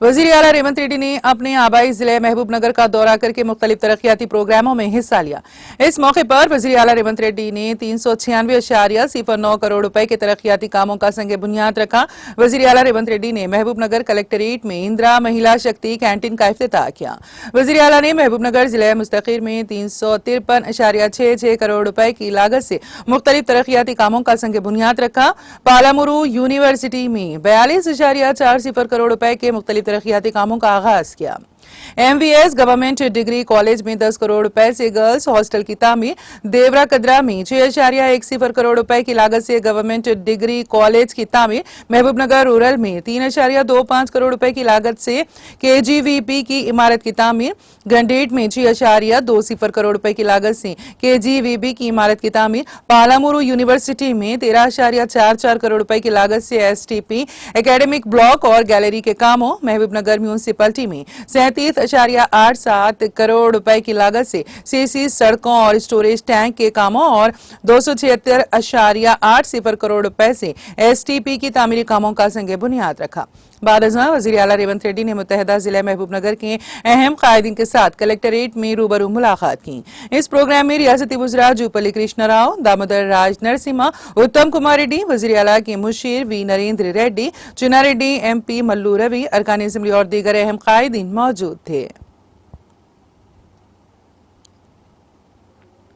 वजीर आला रेवंत रेड्डी ने अपने आबाई जिले महबूबनगर का दौरा करके मुख्तलिफ तरक्याती प्रोग्रामों में हिस्सा लिया। इस मौके पर वजीर आला रेवंत रेड्डी ने 396.09 करोड़ रुपए के तरक्याती कामों का संग बुनियाद रखा। वजीर आला रेवंत रेड्डी ने महबूबनगर कलेक्ट्रेट में इंदिरा महिला शक्ति कैंटीन का इफ्तिताह किया। वजीर आला ने महबूबनगर जिले मुस्तकीर में 353.66 करोड़ रुपए की लागत से मुख्तलिफ तरक्याती कामों का संग बुनियाद रखा। पालामुरू यूनिवर्सिटी में 42.40 करोड़ रुपए के मुख्तलिफ तरक्याती कामों का आगाज किया। MVS गवर्नमेंट डिग्री कॉलेज में 10 करोड़ रुपए से गर्ल्स हॉस्टल की तामीर। देवरा कदरा में 6.10 करोड़ रुपए की लागत से गवर्नमेंट डिग्री कॉलेज की तामीर। महबूबनगर रूरल में 3.25 करोड़ रुपए की लागत से KGVP की इमारत की तामीर। गंडेट में 6.20 करोड़ रुपए की लागत से KGVP की इमारत की तामीर। पालामुरू यूनिवर्सिटी में 13.44 करोड़ रुपए की लागत से STP एकेडमिक ब्लॉक और गैलरी के कामों। महबूबनगर म्यूनिसिपैलिटी में 37.87 करोड़ रुपए की लागत से CC सड़कों और स्टोरेज टैंक के कामों और 276.80 करोड़ रुपए से STP की तामीरी कामों का संग बुनियाद रखा। बाद अज़ां वज़ीर आला रेवंत रेड्डी ने मुत्तहिदा जिले महबूबनगर के अहम कायदीन के साथ कलेक्ट्रेट में रूबरू मुलाकात की। इस प्रोग्राम में रियासती वज़रा जूपल्ली कृष्ण राव, दामोदर राज नरसिम्हा, उत्तम कुमार रेड्डी, वज़ीर आला के मुशीर V नरेंद्र रेड्डी, चुना रेड्डी, MP मल्लू रवि, अरकान असेंबली और दीगर अहम कायदीन मौजूद थे।